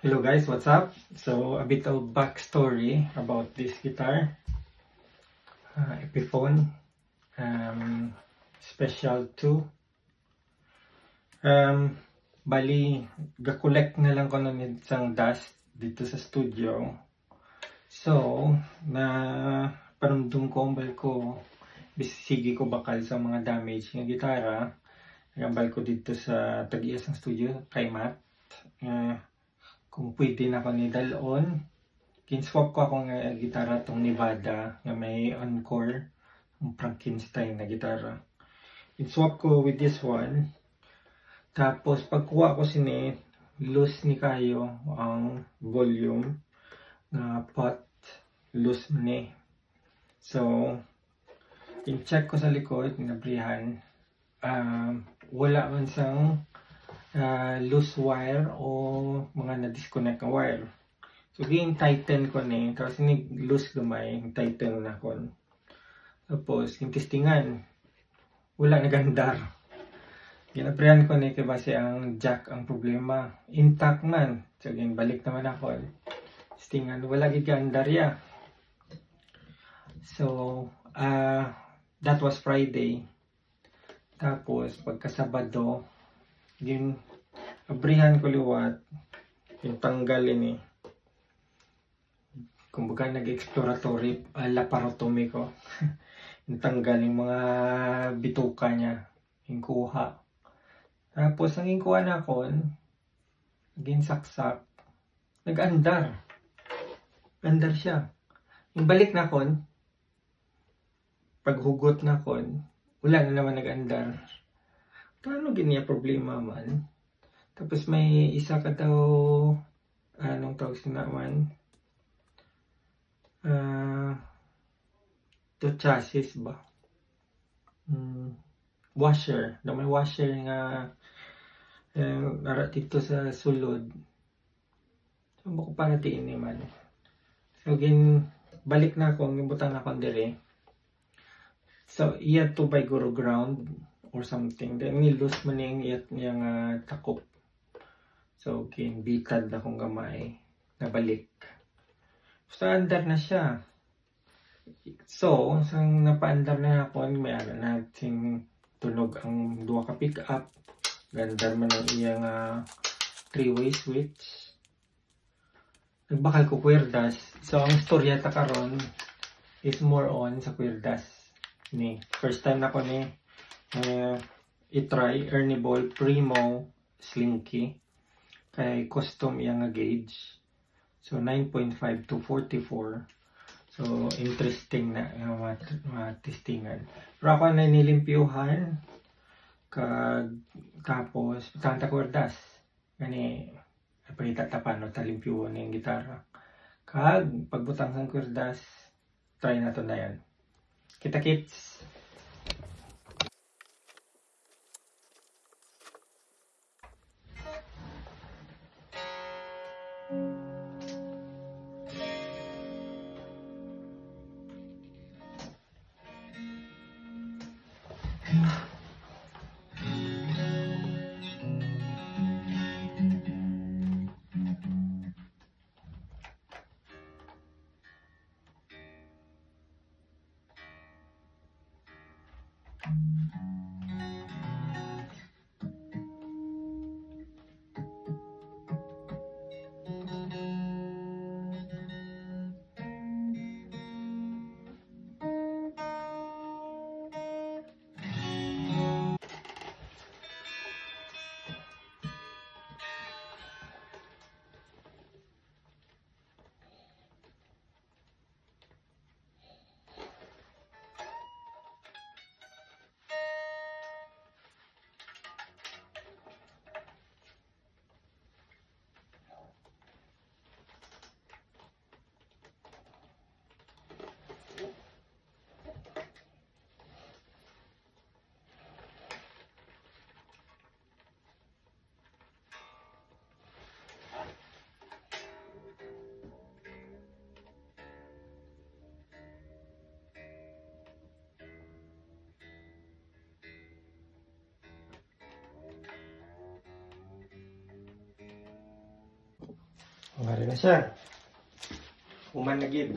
Hello guys, what's up? So a bit of backstory about this guitar, Epiphone Special 2. Bali, ga-collect na lang ko ng isang dust dito sa studio. So, na panumdum ko, bisigi ko bakal sa mga damage ng gitara. Nagambal ko dito sa tag-iyas ng studio, kay Matt. Kung pwede na ako ni dalon, kinswap ko akong gitara tong Nevada na may Encore, yung Frankenstein na gitara. Kinswap ko with this one. Tapos pagkuha ko sini, loose ni kayo ang volume na pot, loose ni. So, in-check ko sa likod, nabrihan, wala man sang loose wire o mga na-disconnect na wire. So, tighten ko ni, tapos loose gamay, tighten na ko. Tapos, yung testingan, wala nagandar. Ginabrihan ko ni, kasi ang jack ang problema. Intact man. So, balik naman ako. Testingan, wala gigandar ya. So, that was Friday. Tapos, pagkasabado, yung abrihan ko liwat, yung tanggal ini. Kumbaga nag-exploratory laparotomy ko. Yung tanggal yung mga bituka niya, yung kuha. Tapos ang kuha na kon, naging saksak, nag-andar. Andar siya. Yung balik na kon, paghugot na kon, wala na naman nag-andar. Paano ganyan problema man? Tapos may isa ka daw, anong tawag siya naman? To chassis ba? Washer. May washer nga nara dito sa sulod. So, bako para tiin naman. So, balik na ako, butang na akong dire. So, iya to by guru ground or something. Then, nilus man yung takop. So, bitad na kong gamay. Nabalik. So, andar na siya. So, sang napaandar na ako, may nating tunog ang duwa ka pick up. Gandar man ang iyang 3-way switch. Nagbakal ko kwerdas. So, ang storya ta karon is more on sa kwerdas. Ni, first time na ko ni i-try Ernie Ball Primo Slinky. Kay custom yung gauge. So, 9.5 to 44. So, interesting na testingan. Pero ako na nilimpyuhan. Tapos, tanta kwerdas. Gani, pagitatapan o talimpyuhan yung gitara. Pagbutang ng kwerdas, try na to na yan. Kita-kits! Ngari na siya. Umanagid.